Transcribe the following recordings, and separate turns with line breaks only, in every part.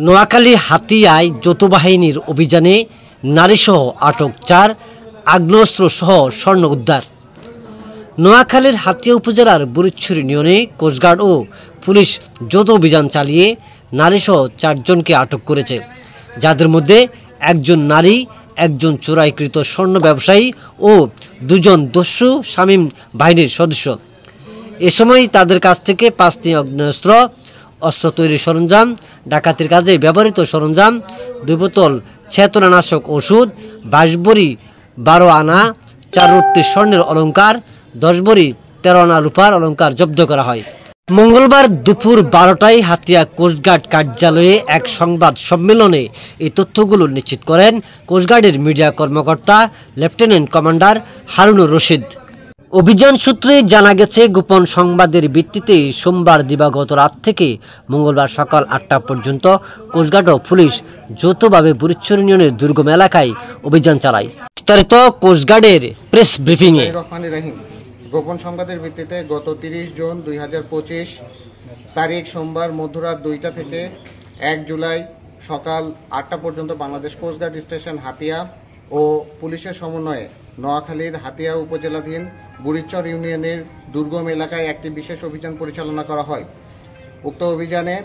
নোয়াখালী হাতিয়ায় যৌথ বাহিনীর অভিযানে নারীসহ আটক ৪, আগ্নেয়াস্ত্রসহ স্বর্ণ উদ্ধার। নোয়াখালীর হাতিয়া উপজেলার বুড়িচ্ছর ইউনিয়নে কোস্টগার্ড ও পুলিশ যৌথ অভিযান চালিয়ে নারীসহ ৪ জনকে আটক করেছে, যাদের মধ্যে একজন নারী, একজন চোরাইকৃত স্বর্ণ ব্যবসায়ী ও ২ জন দস্যু শামীম বাহিনীর সদস্য। এ সময় তাদের কাছ থেকে ৫টি আগ্নেয়াস্ত্র, অস্ত্র তৈরির সরঞ্জাম, ডাকাতির কাজে ব্যবহৃত সরঞ্জাম, ২ বোতল চেতনানাশক ওষুধ, ২২ ভরি ১২ আনা ৪ রত্তি স্বর্ণের অলঙ্কার, ১০ ভরি ১৩ আনা রূপার অলঙ্কার জব্দ করা হয়। মঙ্গলবার দুপুর ১২টায় হাতিয়া কোস্টগার্ড কার্যালয়ে এক সংবাদ সম্মেলনে এই তথ্যগুলো নিশ্চিত করেন কোস্টগার্ডের মিডিয়া কর্মকর্তা লেফটেন্যান্ট কমান্ডার হারুনুর রশিদ। অভিযান সূত্রে জানা গেছে, গোপন সংবাদের ভিত্তিতে সোমবার দিবাগত রাত থেকে মঙ্গলবার সকাল ৮টা পর্যন্ত কোস্টগার্ড ও পুলিশ যৌথভাবে বুড়িচ্ছর ইউনিয়নের দুর্গম এলাকায় অভিযান চালায়। বিস্তারিত কোস্টগার্ডের প্রেস ব্রিফিংয়ে।
গোপন সংবাদের ভিত্তিতে গত ৩০ জুন ২০২৫ তারিখ সোমবার মধ্যরাত ২টা থেকে ১ জুলাই সকাল ৮টা পর্যন্ত বাংলাদেশ কোস্টগার্ড স্টেশন হাতিয়া ও পুলিশের সমন্বয়ে নোয়াখালীর হাতিয়া উপজেলাধীন বুড়িচ্ছর ইউনিয়নের দুর্গম এলাকায় একটি বিশেষ অভিযান পরিচালনা করা হয়। উক্ত অভিযানে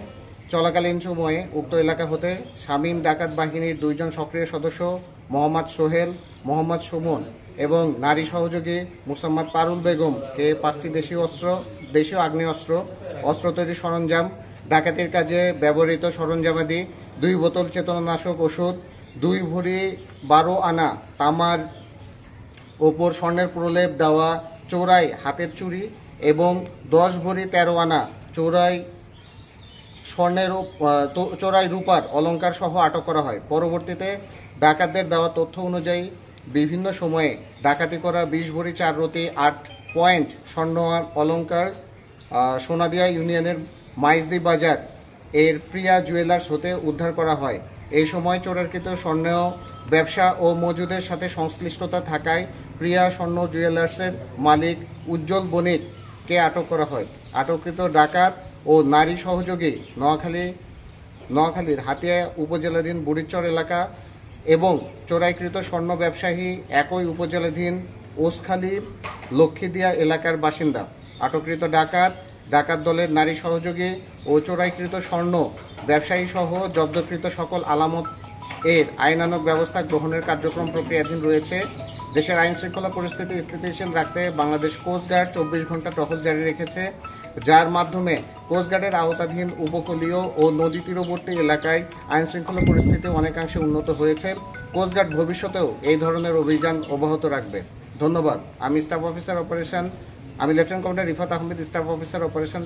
চলাকালীন সময়ে উক্ত এলাকা হতে শামীম ডাকাত বাহিনীর ২ জন সক্রিয় সদস্য মোহাম্মদ সোহেল, মোহাম্মদ সুমন এবং নারী সহযোগী মুসাম্মদ পারুল বেগমকে ৫টি দেশীয় আগ্নেয়াস্ত্র, অস্ত্র তৈরির সরঞ্জাম, ডাকাতির কাজে ব্যবহৃত সরঞ্জামাদি, ২ বোতল চেতনানাশক ওষুধ, ২ ভরি ১২ আনা তামার ওপর স্বর্ণের প্রলেপ দেওয়া চোরাই হাতের চুড়ি এবং ১০ ভরি ১৩ আনা চোরাই রূপার অলঙ্কার সহ আটক করা হয়। পরবর্তীতে ডাকাতদের দেওয়া তথ্য অনুযায়ী বিভিন্ন সময়ে ডাকাতি করা ২০ ভরি ৪ রতি ৮ পয়েন্ট স্বর্ণ অলঙ্কার সোনাদিয়া ইউনিয়নের মাইজদি বাজার এর প্রিয়া জুয়েলার্স হতে উদ্ধার করা হয়। এই সময় চোরাকৃত স্বর্ণ ব্যবসা ও মজুদের সাথে সংশ্লিষ্টতা থাকায় প্রিয়া স্বর্ণ জুয়েলার্সের মালিক উজ্জ্বল বণিককে আটক করা হয়। আটককৃত ডাকাত ও নারী সহযোগী নোয়াখালীর হাতিয়া উপজেলাধীন বুড়িচ্ছর এলাকা এবং চোরাইকৃত স্বর্ণ ব্যবসায়ী একই উপজেলাধীন ওসখালীর লক্ষ্মীদিয়া এলাকার বাসিন্দা। আটককৃত ডাকাত দলের নারী সহযোগী ও চোরাইকৃত স্বর্ণ ব্যবসায়ী সহ জব্দকৃত সকল আলামত এর আইনানুগ ব্যবস্থা গ্রহণের কার্যক্রম প্রক্রিয়াধীন রয়েছে। দেশের আইন শৃঙ্খলা পরিস্থিতি স্থিতিশীল রাখতে বাংলাদেশ কোস্টগার্ড ২৪ ঘন্টা টহল জারি রেখেছে, যার মাধ্যমে কোস্টগার্ডের আওতাধীন উপকূলীয় ও নদী তীরবর্তী এলাকায় আইন শৃঙ্খলা পরিস্থিতি অনেকাংশে উন্নত হয়েছে। কোস্টগার্ড ভবিষ্যতেও এই ধরনের অভিযান অব্যাহত রাখবে। ধন্যবাদ। আমি lieutenant commander Rifat Ahmed, staff officer operation.